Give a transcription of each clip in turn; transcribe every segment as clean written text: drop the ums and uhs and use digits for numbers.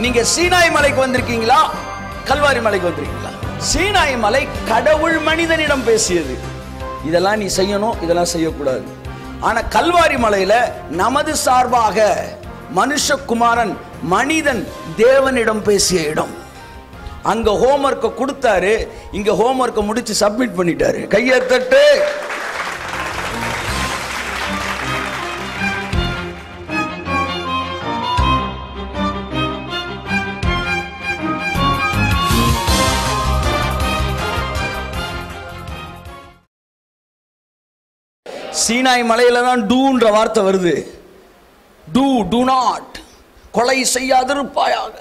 நீங்க சீனாய் மலைக்கு வந்திருக்கீங்களா, கல்வாரி மலைக்கு வந்திருக்கீங்களா? சீனாய் மலை கடவுள் மனிதனிடம் பேசியது. இதெல்லாம் நீ செய்யணும், இதெல்லாம் செய்யக்கூடாது. ஆனா கல்வாரி மலையில நமது சார்பாக மனுஷகுமாரன் மனிதன் தேவனிடம் பேசிய இடம். அங்க ஹோம்வொர்க்கை கொடுத்தாரு, இங்க ஹோம்வொர்க்கை முடிச்சு சப்மிட் பண்ணிட்டாரு. கையை தட்டு. சீனாய் மலையில தான் டூன்ற வார்த்தை வருது. டு நாட், கொலை செய்யாதிருப்பாயாக,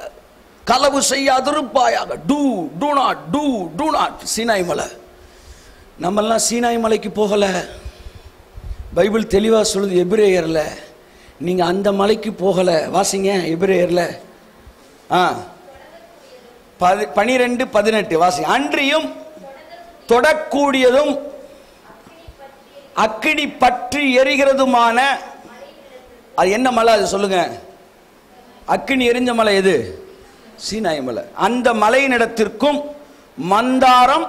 களவு செய்யாதிருப்பாயாக. To not. சீனாய் மலை. நம்மெல்லாம் சீனாய் மலைக்கு போகல. பைபிள் தெளிவா சொல்லுது எபிரேயர்ல, நீங்க அந்த மலைக்கு போகல. வாசிங்க எபிரேயர்ல 12:18 வாசிங்க. அன்றியும் தொடக்கூடியதும் அக்கினி பற்றி எரிகிறதுமான, அது என்ன மலை அது சொல்லுங்க? அக்கினி எரிஞ்ச மலை எது? சீனாய் மலை. அந்த மலையின் இடத்திற்கும் மந்தாரம்,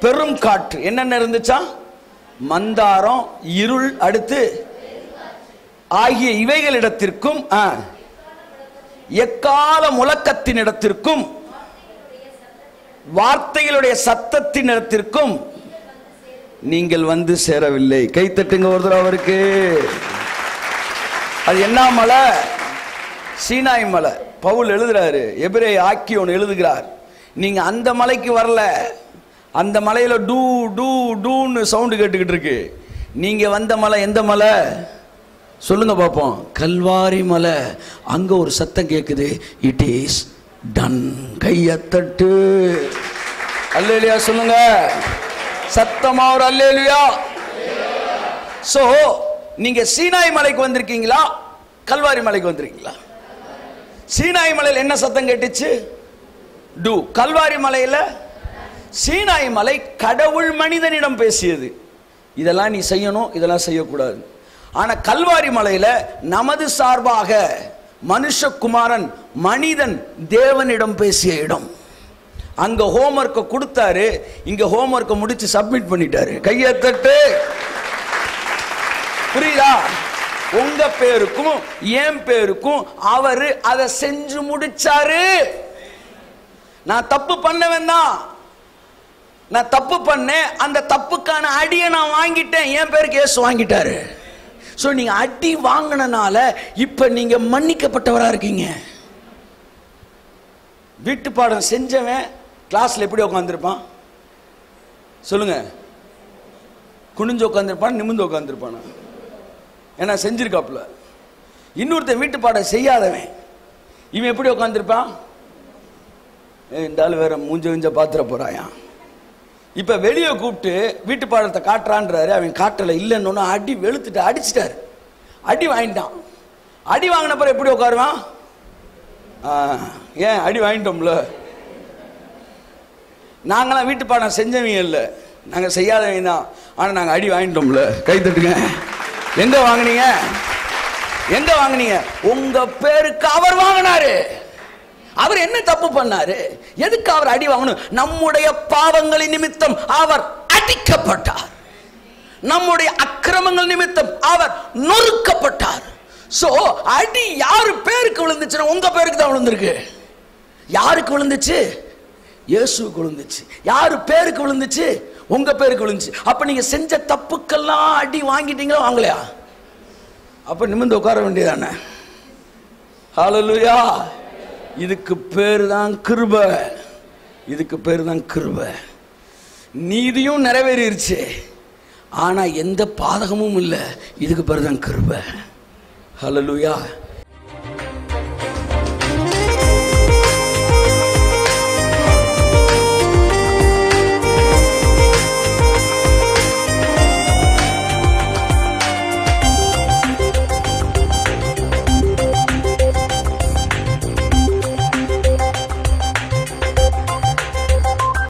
பெரும் காற்று, என்னென்ன இருந்துச்சா? மந்தாரம், இருள், அடுத்து ஆகிய இவைகளிடத்திற்கும் எக்கால முழக்கத்தின் இடத்திற்கும் வார்த்தைகளுடைய சத்தத்தின் இடத்திற்கும் நீங்கள் வந்து சேரவில்லை. கைத்தட்டுங்க ஒரு தடவை அவருக்கு. அது என்ன மலை? சீனாய் மலை. பவுல் எழுதுறாரு, எபிரேய ஆக்கியோன் எழுதுகிறார், நீங்க அந்த மலைக்கு வரல. அந்த மலையில டூன்னு சவுண்டு கேட்டுக்கிட்டு இருக்கு. நீங்க வந்த மலை எந்த மலை சொல்லுங்க பாப்போம்? கல்வாரி மலை. அங்க ஒரு சத்தம் கேக்குது, இட் இஸ் டன். கையத்தட்டு. அல்லேலூயா சொல்லுங்க. சத்தமா ஒரு அல்லேலூயா. சோ நீங்க சீனாய் மலைக்கு வந்திருக்கீங்களா, கல்வாரி மலைக்கு வந்திருக்கீங்களா? சீனாய் மலையில் என்ன சத்தம் கேட்டுச்சு? டு. கல்வாரி மலையில, சீனாய் மலை கடவுள் மனிதனிடம் பேசியது. இதெல்லாம் நீ செய்யணும், இதெல்லாம் செய்யக்கூடாது. ஆனா கல்வாரி மலையில நமது சார்பாக மனுஷகுமாரன் மனிதன் தேவனிடம் பேசிய இடம். அங்க ஹோம்வொர்க்கை கொடுத்தாரு, இங்க ஹோம்வொர்க்கை முடிச்சு சப்மிட் பண்ணிட்டாரு. கையை தட்டு. புரியுதா? உங்க பேருக்கும் என் பேருக்கும் அவரு அதை செஞ்சு முடிச்சாரு. நான் தப்பு பண்ணவன் தான். நான் தப்பு பண்ணேன், அந்த தப்புக்கான அடியை நான் வாங்கிட்டேன். என் பேருக்கு இயேசு வாங்கிட்டாரு. சோ நீங்க அடி வாங்கினால இப்ப நீங்க மன்னிக்கப்பட்டவரா இருக்கீங்க. வீட்டு பாடம் செஞ்சவன் கிளாஸ்ல எப்படி உட்காந்துருப்பான் சொல்லுங்க? குனிஞ்சு உட்காந்துருப்பான், நிமிந்து உட்காந்துருப்பான். ஏன்னா செஞ்சிருக்காப்புல. இன்னொருத்தன் வீட்டு பாடம் செய்யாதவன் இவன் எப்படி உட்காந்துருப்பான்? இந்த ஆளு வேற மூஞ்ச பாத்துற போறாயா. இப்ப வெளியே கூப்பிட்டு வீட்டு பாடத்தை காட்டுறான்றாரு. அவன் காட்டல. இல்லைன்னு அடி வெளுத்துட்டு அடிச்சிட்டாரு. அடி வாங்கிட்டான். அடி வாங்கின பிறகு எப்படி உட்காருவான்? ஏன் அடி வாங்கிட்டோம்ல. நாங்களாம் வீட்டு பாடம் செஞ்சவங்க இல்லை, நாங்க செய்யாதவங்க தான். ஆனா நாங்க அடி வாங்கிட்டோம்ல. கை தட்டுங்க. எங்க வாங்கினீங்க? எங்க வாங்கினீங்க? உங்க பேருக்கு அவர் வாங்கினாரு. அவர் என்ன தப்பு பண்ணாரு? எதுக்கு அவர் அடி வாங்கணும்? நம்முடைய பாவங்களின் நிமித்தம் அவர் அடிக்கப்பட்டார். நம்முடைய அக்கிரமங்கள் நிமித்தம் அவர் நொறுக்கப்பட்டார். சோ அடி யாரு பேருக்கு விழுந்துச்சுன்னா உங்க பேருக்கு தான் விழுந்திருக்கு. யாருக்கு விழுந்துச்சு? இயேசுவுக்கு விழுந்துச்சு. யாரு பேருக்கு விழுந்துச்சு? உங்க பேருக்கு விழுந்துச்சு. அப்ப நீங்க செஞ்ச தப்புக்கெல்லாம் அடி வாங்கிட்டீங்களா, வாங்கலையா? அப்ப நிமிர்ந்து உட்கார வேண்டியதானே. ஹல்லேலூயா. இதுக்கு பேரு தான் கிருபை. இதுக்கு பேரு தான் கிருபை. நீதியும் நிறைவேறிடுச்சு, ஆனா எந்த பாதகமும் இல்லை. இதுக்கு பேரு தான் கிருபை. ஹல்லேலூயா.